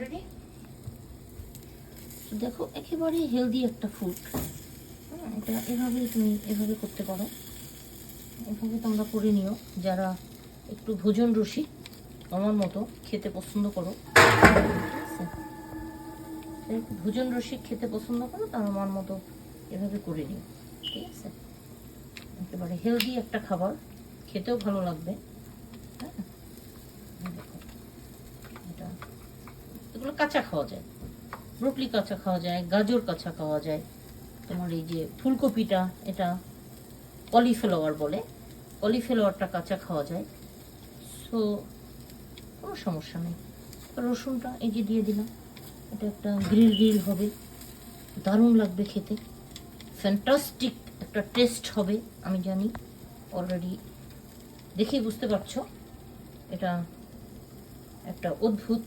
Already. দেখো একেবারে healthy একটা ফুড। এটা এভাবেই তুমি এভাবে করতে পারো, এভাবে তোমরা করে নিও যারা একটু ভোজন রসিক আমার মতো খেতে পছন্দ করো, ঠিক আছে? ভোজন রসিক খেতে পছন্দ করো তারা আমার মতো এভাবে করে নিও, ঠিক আছে? একেবারে হেলদি একটা খাবার, খেতেও ভালো লাগবে। হ্যাঁ, দেখো এটা, এগুলো কাঁচা খাওয়া যায়, ব্রোকলি কাঁচা খাওয়া যায়, গাজর কাঁচা খাওয়া যায়, তোমার এই যে ফুলকপিটা এটা কলিফ্লাওয়ার বলে, কলিফ্লাওয়ারটা কাঁচা খাওয়া যায়। সো কোনো সমস্যা নেই। রসুনটা এই যে দিয়ে দিলাম, এটা একটা গ্রিল হবে, দারুণ লাগবে খেতে, ফ্যান্টাস্টিক একটা টেস্ট হবে আমি জানি, অলরেডি দেখেই বুঝতে পারছো এটা একটা অদ্ভুত